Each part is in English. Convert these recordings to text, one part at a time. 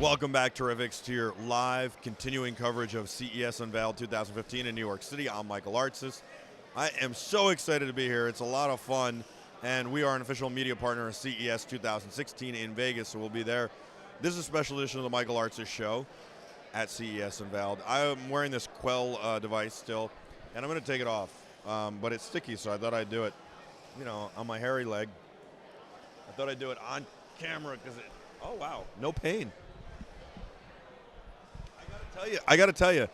Welcome back, Terrifics, to your live continuing coverage of CES Unveiled 2015 in New York City. I'm Michael Artsis. I am so excited to be here. It's a lot of fun, and we are an official media partner of CES 2016 in Vegas, so we'll be there. This is a special edition of the Michael Artsis Show at CES Unveiled. I'm wearing this Quell device still, and I'm going to take it off, but it's sticky, so I thought I'd do it, you know, on my hairy leg. I thought I'd do it on camera because it, oh wow, no pain. I got to tell you,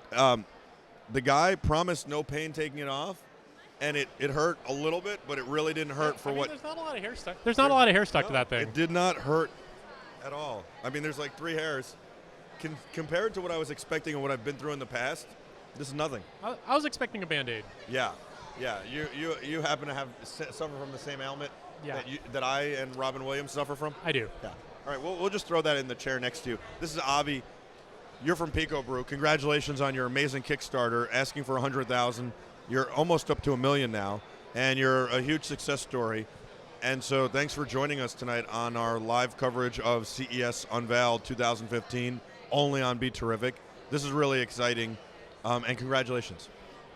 the guy promised no pain taking it off, and it hurt a little bit, but it really didn't hurt for what. There's not a lot of hair stuck. There's not a lot of hair stuck to that thing. It did not hurt at all. I mean, there's like 3 hairs. Compared to what I was expecting and what I've been through in the past, this is nothing. I was expecting a Band-Aid. Yeah. You happen to have suffer from the same ailment that I and Robin Williams suffer from? I do. Yeah. All right, we'll just throw that in the chair next to you. This is Avi. You're from PicoBrew. Congratulations on your amazing Kickstarter, asking for 100,000. You're almost up to 1 million now, and you're a huge success story. And so thanks for joining us tonight on our live coverage of CES Unveiled 2015, only on BeTerrific. This is really exciting, and congratulations.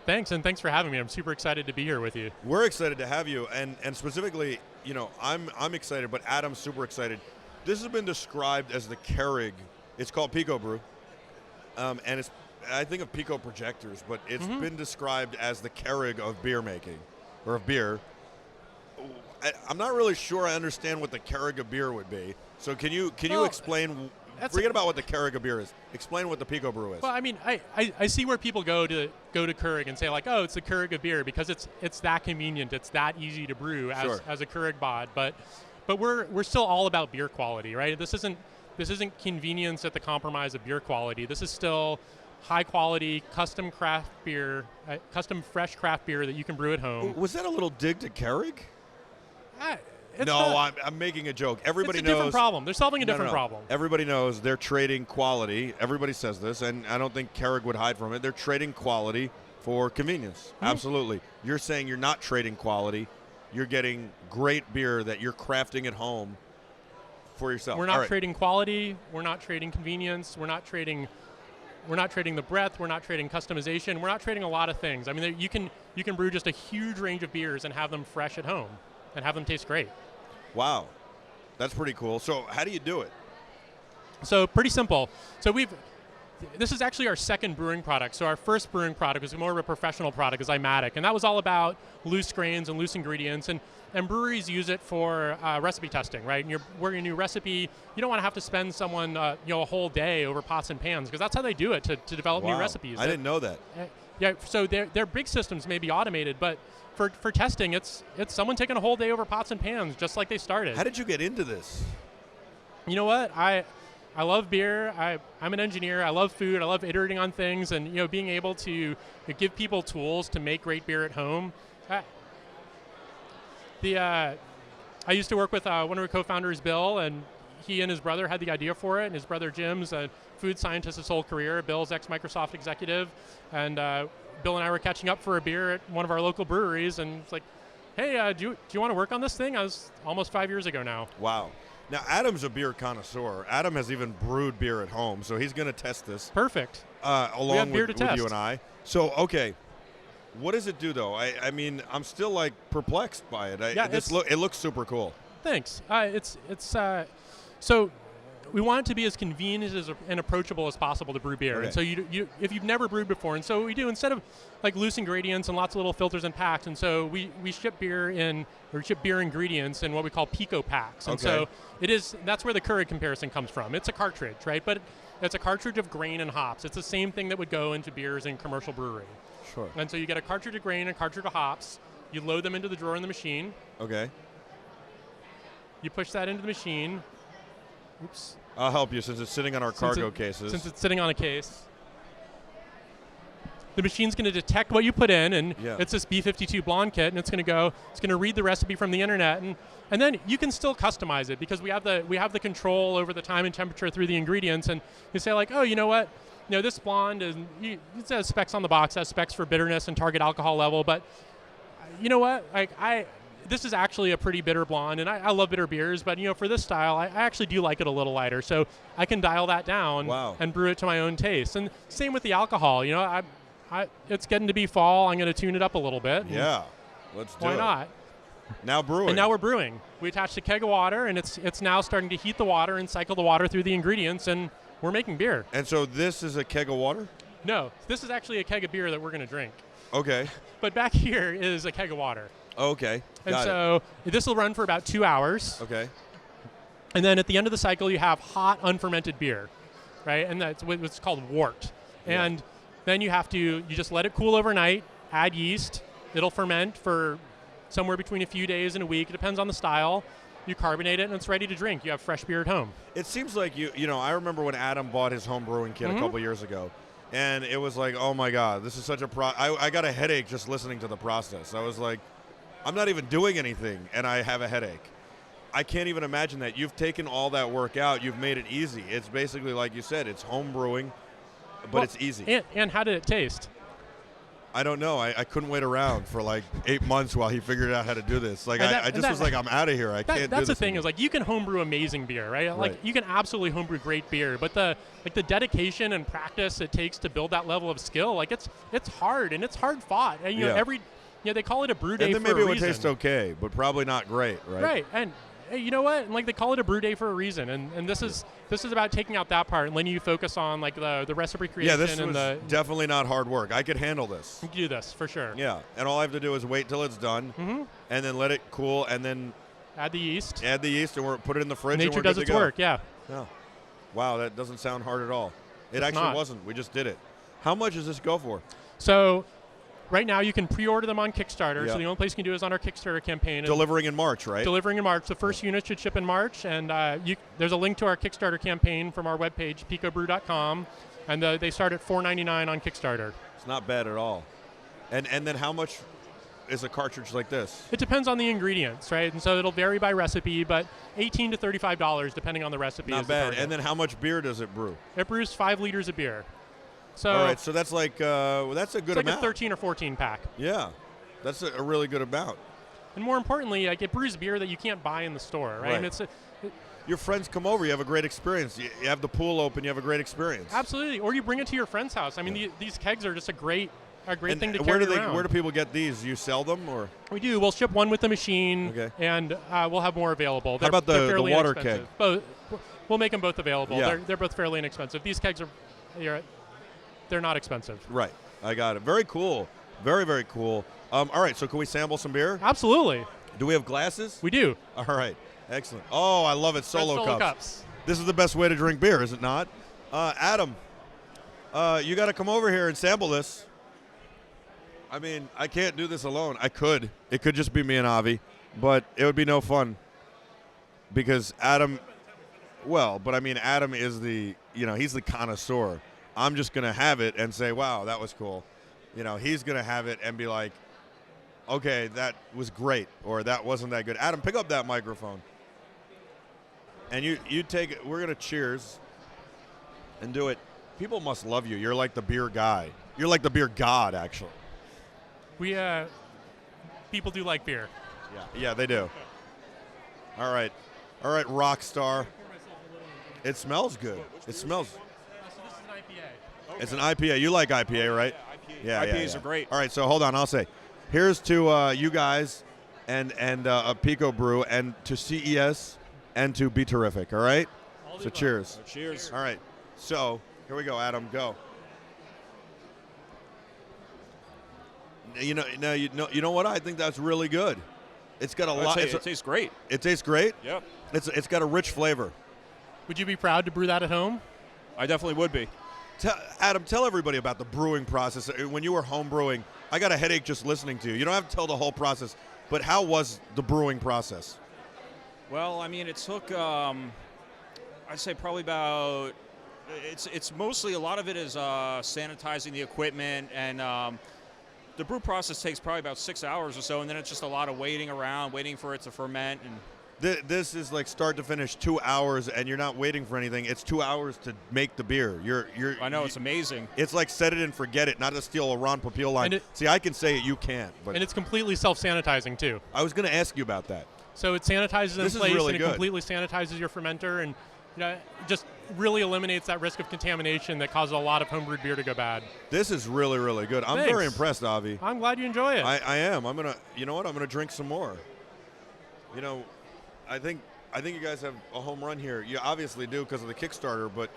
Thanks, and thanks for having me. I'm super excited to be here with you. We're excited to have you, and specifically, you know, I'm excited, but Adam's super excited. This has been described as the Keurig. It's called PicoBrew. And it's, I think of Pico projectors, but it's been described as the Keurig of beer making, or of beer. I'm not really sure I understand what the Keurig of beer would be. So can you explain? Forget about what the Keurig of beer is. Explain what the PicoBrew is. Well, I mean, I see where people go to Keurig and say like, oh, it's the Keurig of beer because it's that convenient, it's that easy to brew as a Keurig bod. But we're still all about beer quality, right? This isn't convenience at the compromise of beer quality. This is still high quality, custom craft beer, custom fresh craft beer that you can brew at home. Was that a little dig to Keurig? No, I'm making a joke. Everybody knows. It's a different problem. They're solving a different problem. Everybody knows they're trading quality. Everybody says this, and I don't think Keurig would hide from it. They're trading quality for convenience. Absolutely. You're saying you're not trading quality. You're getting great beer that you're crafting at home for yourself. We're not trading quality. We're not trading convenience. We're not trading the breadth. We're not trading customization. We're not trading a lot of things. I mean, you can brew just a huge range of beers and have them fresh at home and have them taste great. Wow, that's pretty cool. So how do you do it? So pretty simple. So this is actually our second brewing product. So our first brewing product was more of a professional product, is Imatic, and that was all about loose grains and loose ingredients, and breweries use it for recipe testing, right? And you're working a new recipe, you don't want to have to spend someone a whole day over pots and pans, because that's how they do it to develop new recipes. I didn't know that. Yeah, so their big systems may be automated, but for testing, it's someone taking a whole day over pots and pans, just like they started. How did you get into this? You know what? I love beer. I'm an engineer. I love food. I love iterating on things, and being able to give people tools to make great beer at home. I used to work with one of our co-founders, Bill, and he and his brother had the idea for it. And his brother Jim's a food scientist his whole career. Bill's ex-Microsoft executive, and Bill and I were catching up for a beer at one of our local breweries, and it's like, hey, do you want to work on this thing? I was almost 5 years ago now. Wow. Now, Adam's a beer connoisseur. Adam has even brewed beer at home, so he's going to test this. Perfect. Along with you and I. So, okay, what does it do, though? I mean, I'm still, like, perplexed by it. It looks super cool. Thanks. So we want it to be as convenient and approachable as possible to brew beer. Okay. And so if you've never brewed before, and so what we do, instead of like loose ingredients and lots of little filters and packs, and so we ship beer ingredients in what we call Pico packs. And so that's where the Keurig comparison comes from. It's a cartridge, right? But it's a cartridge of grain and hops. It's the same thing that would go into beers in commercial brewery. Sure. And so you get a cartridge of grain and a cartridge of hops. You load them into the drawer in the machine. Okay. You push that into the machine. Oops. I'll help you since it's sitting on our cargo cases. Since it's sitting on a case. The machine's going to detect what you put in, and it's this B52 blonde kit, and it's going to read the recipe from the internet, and then you can still customize it because we have the control over the time and temperature through the ingredients, and you say like, oh, you know what? This blonde it says specs on the box, has specs for bitterness and target alcohol level, but you know what? Like this is actually a pretty bitter blonde, and I love bitter beers, but for this style, I actually do like it a little lighter, so I can dial that down and brew it to my own taste. And same with the alcohol. It's getting to be fall. I'm going to tune it up a little bit. Yeah, let's do it. Why not? Now brewing. And now we're brewing. We attached a keg of water, and it's now starting to heat the water and cycle the water through the ingredients, and we're making beer. And so this is a keg of water? No, this is actually a keg of beer that we're going to drink. Okay. But back here is a keg of water. Okay. And so this will run for about 2 hours. Okay. And then at the end of the cycle, you have hot, unfermented beer, right? And that's what's called wort. Yeah. And then you just let it cool overnight, add yeast. It'll ferment for somewhere between a few days and a week. It depends on the style. You carbonate it, and it's ready to drink. You have fresh beer at home. It seems like I remember when Adam bought his home brewing kit a couple years ago, and it was like, oh my God, this is such a I got a headache just listening to the process. I was like, I'm not even doing anything, and I have a headache. I can't even imagine that. You've taken all that work out. You've made it easy. It's basically, like you said, it's home brewing, but it's easy. And how did it taste? I don't know. I couldn't wait around for like 8 months while he figured out how to do this. Like I just was like, I'm out of here. I can't do this. That's the thing is, like, you can homebrew amazing beer, right? Like you can absolutely homebrew great beer, but the dedication and practice it takes to build that level of skill, like it's hard and it's hard fought. And they call it a brew day for a reason. And then maybe it would taste okay, but probably not great, right? Right. And you know what? And, like, they call it a brew day for a reason. And this is about taking out that part and letting you focus on, like, the recipe creation. Yeah, this was definitely not hard work. I could handle this. You can do this for sure. Yeah, and all I have to do is wait till it's done, and then let it cool, and then add the yeast. And put it in the fridge. Nature and we're does good its to go. work. Yeah. Yeah. Wow, that doesn't sound hard at all. It actually wasn't. We just did it. How much does this go for? So, right now, you can pre-order them on Kickstarter. So the only place you can do is on our Kickstarter campaign. Delivering in March, right? Delivering in March. The first unit should ship in March. And there's a link to our Kickstarter campaign from our webpage, PicoBrew.com. And they start at $4.99 on Kickstarter. It's not bad at all. And then how much is a cartridge like this? It depends on the ingredients, right? And so it'll vary by recipe, but $18 to $35 depending on the recipe. Not bad. And then how much beer does it brew? It brews 5 liters of beer. So all right, so that's like that's a good amount. It's like a 13 or 14 pack. Yeah, that's a really good amount. And more importantly, like, it brews beer that you can't buy in the store, right? And your friends come over, you have a great experience. You have the pool open, you have a great experience. Absolutely, or you bring it to your friend's house. I mean, these kegs are just a great thing to carry around. Where do people get these? Do you sell them, or? We do. We'll ship one with the machine, and we'll have more available. How about the water keg? Both. We'll make them both available. Yeah. They're both fairly inexpensive. These kegs they're not expensive. Right. I got it. Very cool. Very, very cool. All right, so can we sample some beer? Absolutely. Do we have glasses? We do. All right. Excellent. Oh, I love it. Solo cups. This is the best way to drink beer, is it not? Adam, you got to come over here and sample this. I mean, I can't do this alone. I could. It could just be me and Avi, but it would be no fun because Adam is he's the connoisseur. I'm just going to have it and say, wow, that was cool. He's going to have it and be like, okay, that was great, or that wasn't that good. Adam, pick up that microphone. And you take it. We're going to cheers and do it. People must love you. You're like the beer guy. You're like the beer god, actually. People do like beer. Yeah, they do. All right, rock star. It smells good. It smells. It's an IPA. You like IPA, right? Yeah, IPA. IPAs are great. All right, so hold on. I'll say, here's to you guys and PicoBrew, and to CES and to BeTerrific. All right. So cheers. Cheers. All right. So here we go, Adam. Go. You know what? I think that's really good. It's got a lot. It tastes great. It tastes great. Yep. It's got a rich flavor. Would you be proud to brew that at home? I definitely would be. Adam, tell everybody about the brewing process. When you were home brewing, I got a headache just listening to you. You don't have to tell the whole process, but how was the brewing process? Well, I mean, it took, I'd say probably about, it's mostly, a lot of it is sanitizing the equipment, and the brew process takes probably about 6 hours or so, and then it's just a lot of waiting around, waiting for it to ferment, and This is like start to finish 2 hours, and you're not waiting for anything. It's 2 hours to make the beer. I know, it's amazing. It's like set it and forget it, not to steal a Ron Popeil line. See, I can say it, you can't. But and it's completely self-sanitizing too. I was going to ask you about that. So it sanitizes in This is place, really and it good. completely sanitizes your fermenter, and just really eliminates that risk of contamination that causes a lot of homebrewed beer to go bad. This is really, really good. I'm Thanks. very impressed, Avi. I'm glad you enjoy it. I am. I'm gonna. You know what? I'm gonna drink some more. I think you guys have a home run here. You obviously do because of the Kickstarter, but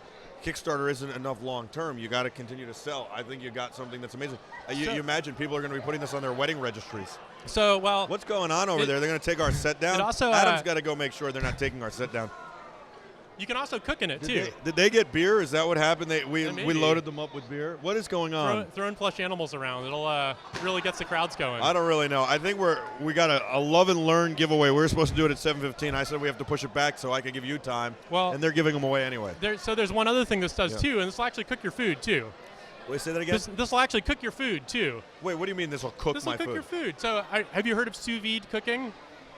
Kickstarter isn't enough long term. You got to continue to sell. I think you got something that's amazing. You imagine people are going to be putting this on their wedding registries. So, well, what's going on over there? They're going to take our set down. Adam's got to go make sure they're not taking our set down. You can also cook in it too. Did they get beer? Is that what happened? We loaded them up with beer. What is going on? Throwing plush animals around. It'll really gets the crowds going. I don't really know. I think we got a love and learn giveaway. We were supposed to do it at 7:15. I said we have to push it back so I could give you time. Well, and they're giving them away anyway. So there's one other thing this does too, and this will actually cook your food too. Wait, say that again. This will actually cook your food too. Wait, what do you mean this will cook my food? This will cook your food. So have you heard of sous-vide cooking?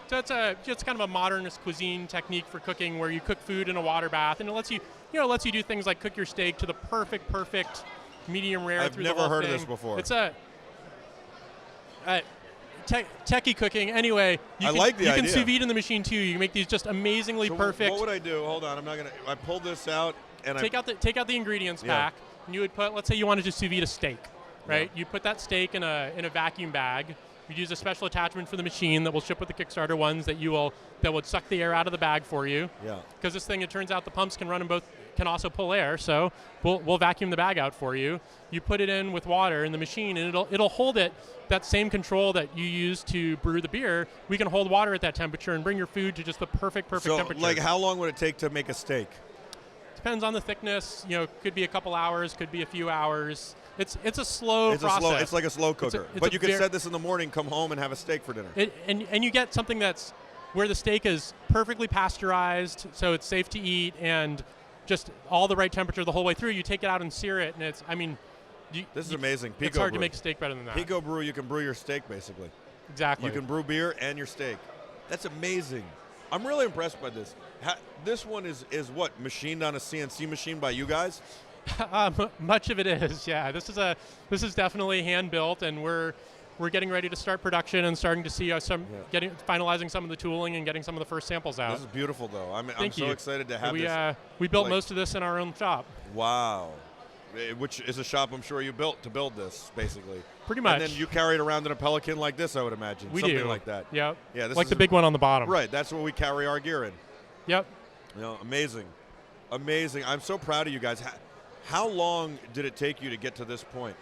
So it's kind of a modernist cuisine technique for cooking where you cook food in a water bath, and it lets you do things like cook your steak to the perfect medium rare. I've never heard of this before. It's techie cooking. Anyway, I like the idea. You can sous vide in the machine too. You can make these just amazingly perfect. What would I do? Hold on, I pulled this out and take out the ingredients pack, and you would put. Let's say you wanted to sous vide a steak, right? Yeah. You put that steak in a vacuum bag. You'd use a special attachment for the machine that will ship with the Kickstarter ones that would suck the air out of the bag for you. Yeah. Because this thing, it turns out the pumps can run in both, can also pull air. So we'll vacuum the bag out for you. You put it in with water in the machine, and it'll hold it. That same control that you use to brew the beer, we can hold water at that temperature and bring your food to just the perfect temperature. So, like, how long would it take to make a steak? Depends on the thickness. Could be a couple hours, could be a few hours. It's a slow process. It's like a slow cooker. But you could set this in the morning, come home, and have a steak for dinner. And you get something that's where the steak is perfectly pasteurized, so it's safe to eat, and just all the right temperature the whole way through. You take it out and sear it, and this is amazing. Pico it's hard Brew. to make a steak better than that. PicoBrew, you can brew your steak, basically. Exactly. You can brew beer and your steak. That's amazing. I'm really impressed by this. This one is what, machined on a CNC machine by you guys? Much of it is, yeah. This is definitely hand built, and we're getting ready to start production and starting to see finalizing some of the tooling and getting some of the first samples out. This is beautiful, though. I'm so excited to have this. We built most of this in our own shop. Wow, which is a shop I'm sure you built to build this, basically. Pretty much. And then you carry it around in a Pelican like this, I would imagine. We Something do. like that. Yep. Yeah. This like the big one on the bottom. Right. That's what we carry our gear in. Yep. Amazing. I'm so proud of you guys. How long did it take you to get to this point?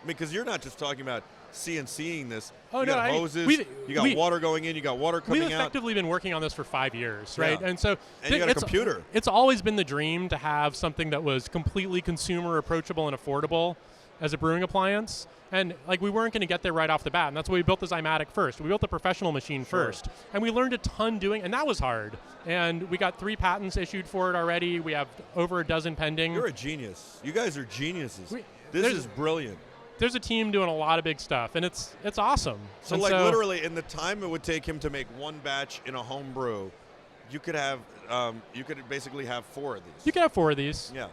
Because you're not just talking about CNCing this. Oh, you got hoses. You got water going in. You got water coming out. We've effectively been working on this for 5 years, right? Yeah. And so you got a computer. It's always been the dream to have something that was completely consumer approachable and affordable as a brewing appliance. And we weren't going to get there right off the bat, and that's why we built the Zymatic first. We built the professional machine first, and we learned a ton doing, and that was hard. And we got 3 patents issued for it already. We have over a dozen pending. You're a genius. You guys are geniuses. This is brilliant. There's a team doing a lot of big stuff, and it's awesome. So literally, in the time it would take him to make one batch in a home brew, you could basically have 4 of these. You could have 4 of these. Yeah,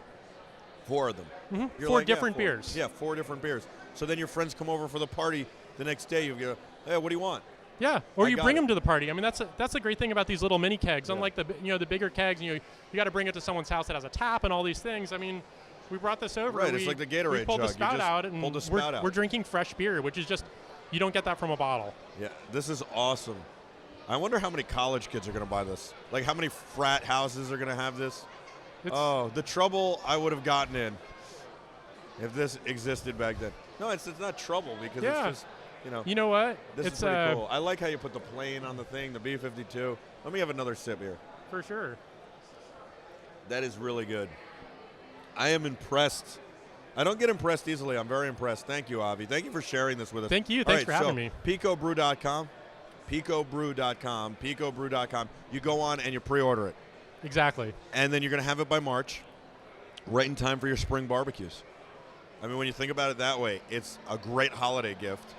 4 of them. Mm-hmm. 4 different beers. Yeah, 4 different beers. So then your friends come over for the party the next day. You go, hey, what do you want? Yeah, or you bring them to the party. I mean, that's a great thing about these little mini kegs. Unlike the bigger kegs, you got to bring it to someone's house that has a tap and all these things. I mean, we brought this over. Right, it's like the Gatorade we pulled jug. The spout out, and we're drinking fresh beer, which is just, you don't get that from a bottle. Yeah, this is awesome. I wonder how many college kids are going to buy this. Like, how many frat houses are going to have this? The trouble I would have gotten in if this existed back then. No, it's not trouble because it's just, You know what? This is pretty cool. I like how you put the plane on the thing, the B-52. Let me have another sip here. For sure. That is really good. I am impressed. I don't get impressed easily. I'm very impressed. Thank you, Avi. Thank you for sharing this with us. Thank you. Thanks for having me. PicoBrew.com. PicoBrew.com. You go on and you pre-order it. Exactly. And then you're going to have it by March, right in time for your spring barbecues. I mean, when you think about it that way, it's a great holiday gift.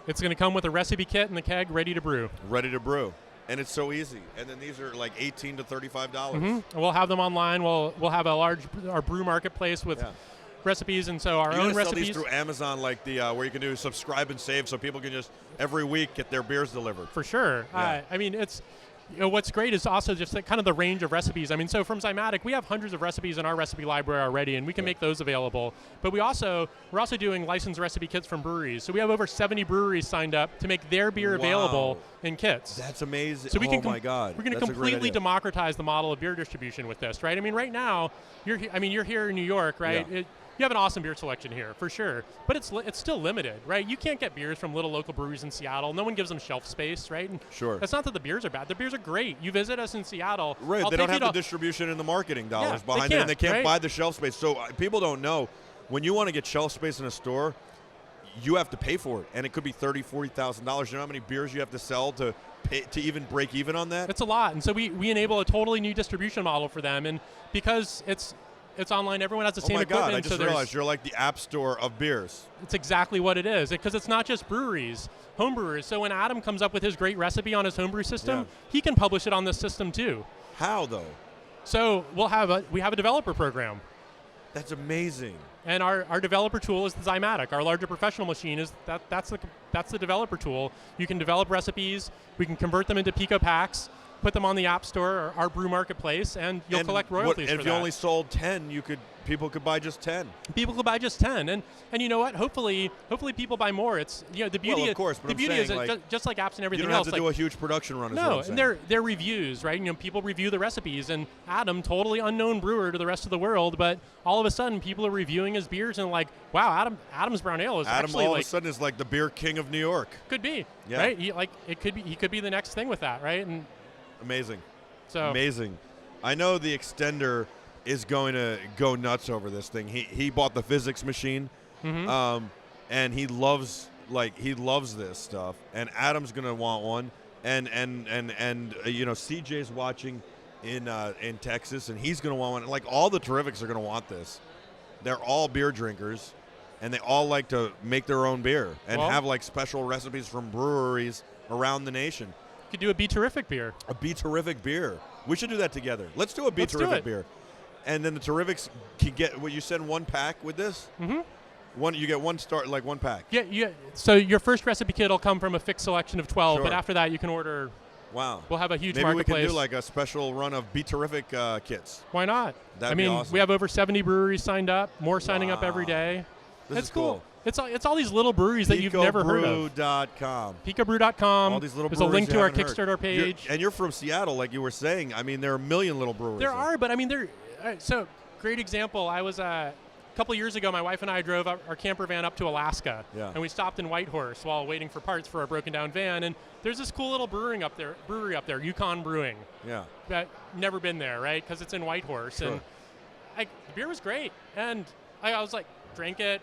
It's going to come with a recipe kit and the keg ready to brew. Ready to brew. And it's so easy. And then these are like $18 to $35. Mm-hmm. We'll have them online. We'll have our brew marketplace with recipes, and so our own recipes. Sell these through Amazon, like the where you can do subscribe and save, so people can just every week get their beers delivered. For sure. Yeah. I mean, it's what's great is also just kind of the range of recipes. I mean, so from Zymatic, we have hundreds of recipes in our recipe library already, and we can make those available. But we're also doing licensed recipe kits from breweries. So we have over 70 breweries signed up to make their beer available in kits. That's amazing. So oh my God. We're going to completely democratize the model of beer distribution with this, right? I mean, right now, you're here in New York, right? Yeah. You have an awesome beer selection here, for sure. But it's still limited, right? You can't get beers from little local breweries in Seattle. No one gives them shelf space, right? And sure. It's not that the beers are bad. The beers are great. You visit us in Seattle. Right. They don't have the distribution and the marketing dollars behind it, and they can't buy the shelf space. So people don't know. When you want to get shelf space in a store, you have to pay for it. And it could be $30,000, $40,000. You know how many beers you have to sell to even break even on that? It's a lot. And so we enable a totally new distribution model for them. And because it's online, everyone has the same equipment. Oh my God, I just realized you're like the app store of beers. It's exactly what it is, because it's not just breweries, home brewers. So when Adam comes up with his great recipe on his homebrew system, he can publish it on this system too. How though? So we have a developer program. That's amazing. And our developer tool is the Zymatic. Our larger professional machine is that's the developer tool. You can develop recipes. We can convert them into Pico packs, put them on the App Store or our Brew marketplace, and you'll collect royalties for that. If you only sold 10, people could buy just 10. People could buy just 10, and you know what? Hopefully people buy more. It's the beauty. Well, of course, but the beauty is just like apps and everything else. You don't have to do a huge production run. No, and they're reviews, right? People review the recipes, and Adam, totally unknown brewer to the rest of the world, but all of a sudden people are reviewing his beers and like, wow, Adam's brown ale is actually all of a sudden is like the beer king of New York. Could be, right? He could be the next thing with that, right? And amazing. So amazing. I know the extender is going to go nuts over this thing. He bought the physics machine, and he loves this stuff. And Adam's going to want one, and CJ's watching in Texas, and he's going to want one. Like all the Terrifics are going to want this. They're all beer drinkers, and they all like to make their own beer and have like special recipes from breweries around the nation. You could do a BeTerrific beer. A BeTerrific beer. We should do that together. Let's do a BeTerrific beer. And then the Terrifics can get what you said, one pack with this? Mm-hmm. You get one pack. Yeah. So your first recipe kit will come from a fixed selection of 12, but after that you can order. Wow. We'll have a huge marketplace. marketplace. Maybe we can do like a special run of BeTerrific kits. Why not? That'd be awesome. We have over 70 breweries signed up, more signing up every day. That's cool. It's all these little breweries that you've never heard of. PicoBrew.com. PicoBrew.com. All these little breweries. There's a link to our heard. Kickstarter page. And you're from Seattle, like you were saying. I mean, there are a million little breweries. There are, but I mean, so great example. I was a couple years ago. My wife and I drove our camper van up to Alaska, and we stopped in Whitehorse while waiting for parts for our broken down van. And there's this cool little brewery up there, Yukon Brewing. Yeah. But never been there, right? Because it's in Whitehorse, sure. and the beer was great. And I was like, drank it,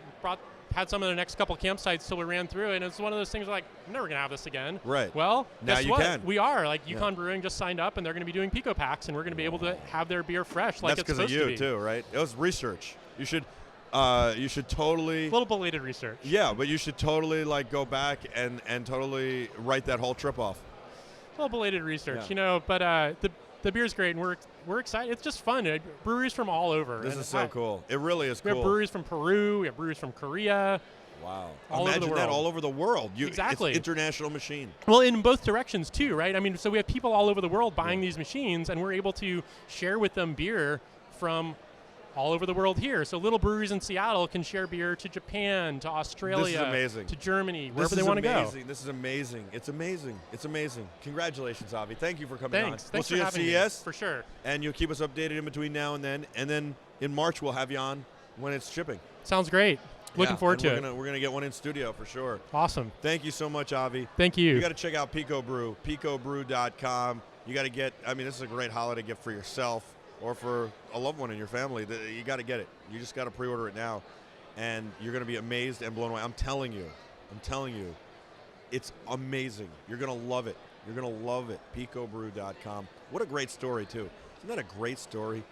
had some of the next couple campsites till we ran through it, and it's one of those things like, I'm never going to have this again. Right. Well, now guess you what? can. We are. Like, Yukon Brewing just signed up, and they're going to be doing Pico packs, and we're going to be able to have their beer fresh like it's supposed to be. That's because of you, too, right? It was research. You should totally... A little belated research. Yeah, but you should totally, go back and totally write that whole trip off. A little belated research, but the beer's great, and we're excited. It's just fun. Breweries from all over. This is so cool. It really is cool. We have breweries from Peru. We have breweries from Korea. Wow. Imagine that all over the world. Exactly. It's international machine. Well, in both directions, too, right? I mean, so we have people all over the world buying these machines, and we're able to share with them beer from all over the world here. So little breweries in Seattle can share beer to Japan, to Australia, this is amazing. to Germany, wherever they want to go. This is amazing. It's amazing. It's amazing. Congratulations, Avi. Thank you for coming on. Thanks We'll see you at CES. For sure. And you'll keep us updated in between now and then. And then in March, we'll have you on when it's shipping. Sounds great. Looking forward to it. We're going to get one in studio for sure. Awesome. Thank you so much, Avi. Thank you. You got to check out PicoBrew, PicoBrew.com. You got to get, this is a great holiday gift for yourself or for a loved one in your family. You got to get it. You just got to pre-order it now. And you're going to be amazed and blown away. I'm telling you. It's amazing. You're going to love it. You're going to love it. PicoBrew.com. What a great story, too. Isn't that a great story?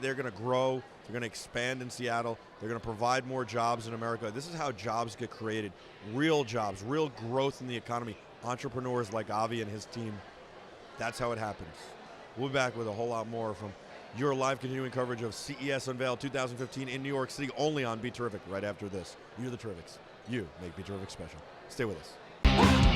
They're going to grow They're going to expand in Seattle. They're going to provide more jobs in America. This is how jobs get created. Real jobs, real growth in the economy. Entrepreneurs like Avi and his team. That's how it happens. We'll be back with a whole lot more from your live continuing coverage of CES Unveiled 2015 in New York City, only on BeTerrific right after this. You're the Terrifics. You make BeTerrific special. Stay with us.